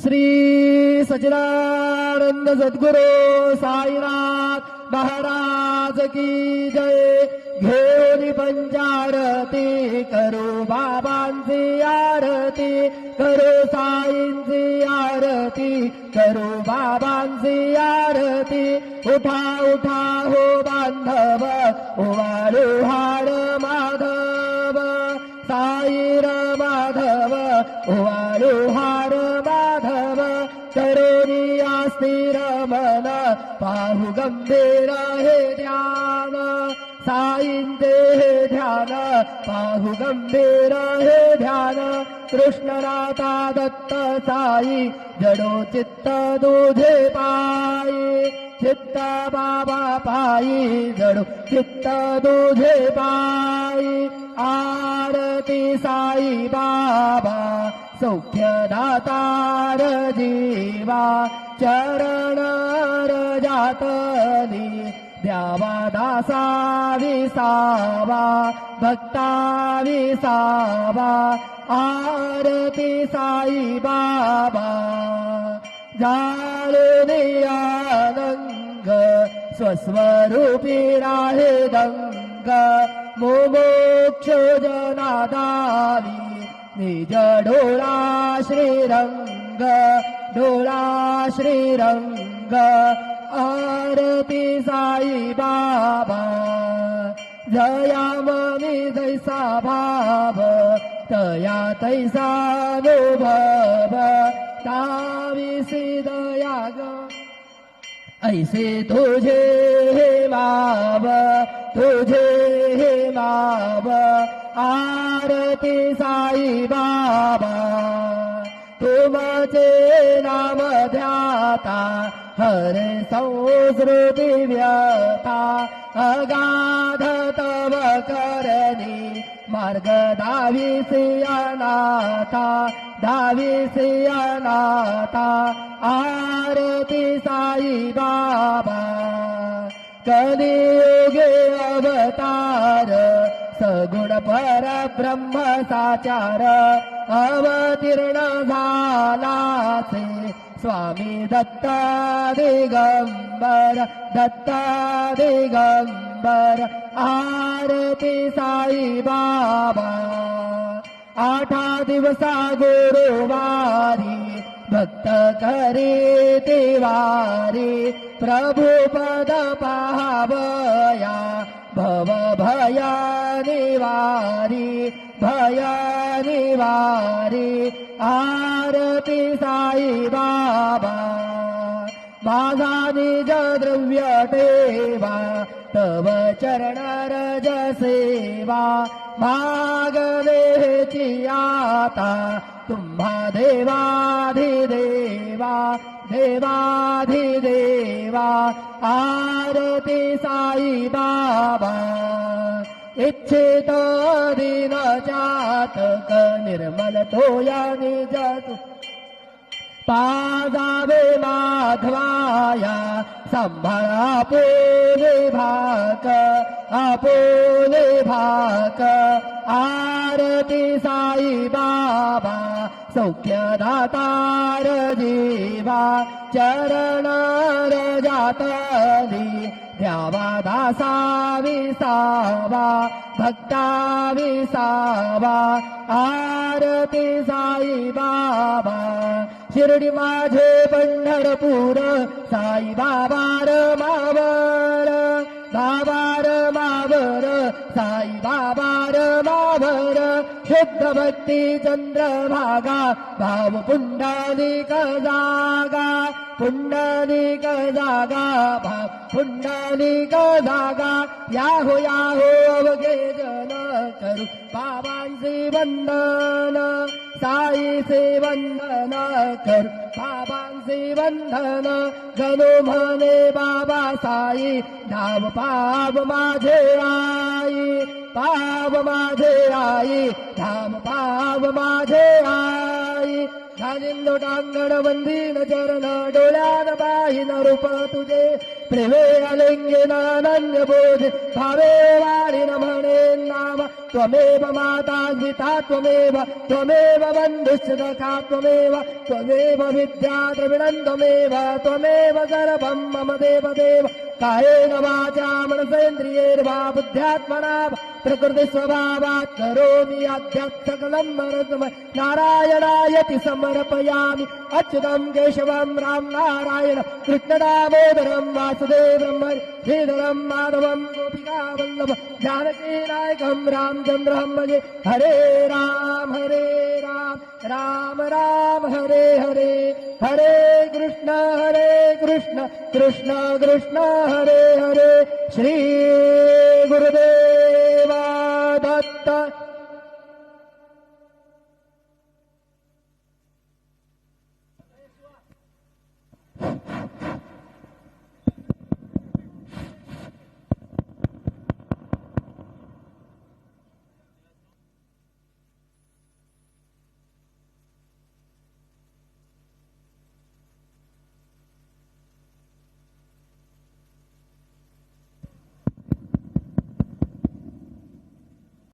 श्री सच्चिदानंद सद्गुरु साईनाथ महाराज की जय। घेऊन पंचारती करू बाबांची आरती, करू साईंची आरती, करू बाबांची आरती। उठा उठा हो बांधव, ओवाळू हार माधव, साईर माधव, ओवाळू हार माधव। तरुणी अस्थिर मन, पाहू गंभीर हे ध्यान, साईंचे हे ध्यान, पाहू गंभीर हे ध्यान। कृष्णनाथा दत्त साई, जडो चित्त तुझे पायी, चित्त बाबा पायी, जडो चित्त तुझे पायी। आरती साई बाबा, सौख्य दातार जीवा, चरण रजातली द्यावा दासा विसावा, भक्ता विसावा। आरती साई बाबा, जाळून आनंग, स्वस्वरूपी राहे दंग, मोमोक्ष जनादारी, निज डोळा श्रीरंग, डोळा श्रीरंग। आरती साई बाबा, जयामनी जैसा भाव, तया तैसा अनुभव, ताविसी दया ग ऐसे तुझे हे माव, तुझे हे माव। आरती साई बाबा, तुमचे नाम ध्याता, हरे संस्कृती व्यथा। अगाध तव करणी, मार्ग दाविसी अनाथा, दाविसी अनाथा। आरती साई बाबा, कलियुगे अवतार, सगुण परब्रह्म साचार, अवतीर्ण झालासे स्वामी दत्त दिगंबर, दत्त दिगंबर। आरती साई बाबा, आठा दिवसा गुरुवारी, भक्त करी तिवारी, प्रभु पद पावया, भव भय निवारी, भय निवारी। आरती साई बाबा, माझा निज द्रव्य ठेवा, तव चरण रज सेवा। मागवेची आता, तुम्हा देवाधिदेवा, देवाधिदेवा। आरती साई बाबा, इच्छित दिन चातक, निर्मल तोया निज पाजावे माधवाया, सांभाळा आपुले भाक, आपुले भाक। आरती साई बाबा, सौख्य दातार जीवा, चरण रजातली द्यावा दासा विसावा, भक्ता विसावा। आरती साई बाबा, शिर्डी माझे पंढरपूर, साई बाबार मावर, बाबार मावर, साई बाबार मावर। शुद्ध भक्ती चंद्रभागा, भाव पुंडलिक जागा, पुंडलिक जागा, भाव पुंडलिक जागा। याहो याहो अवघे जन, करू बाबांचे वंदन, साईचे वंदन करू, बाबांचे वंदन। जणू म्हणे बाबा साई, धाव पाव माझे आई, पाव माझे आई, धाम पाव माझे आई। घालिंदो टांगण वंदीन चरण डोळ्यान पाहिन रूप तुझे प्रेमे अलिंगे नानन्य बोध भावे वाणीन म्हणे नाम त्वमेव माता पिता त्वमेव त्वमेव बंधुश्च सखा त्वमेव त्वमेव विद्या द्रविणं त्वमेव त्वमेव सर्वं मम देव देव कायेन वाचा मनसेन्द्रियैर्वा बुद्ध्यात्मना प्रकृति स्वभावात् करोमि अद्यात् सकलं परस्मै नारायणायति समर्पयामि अच्युतं केशवं राम नारायण कृष्णदामोदरं वासुदेवं श्रीधरं माधवं गोपिकावल्लभं जानकीनायकं रामचन्द्रं भजे हरे राम राम राम हरे हरे हरे कृष्ण कृष्ण कृष्ण हरे हरे श्री गुरुदेव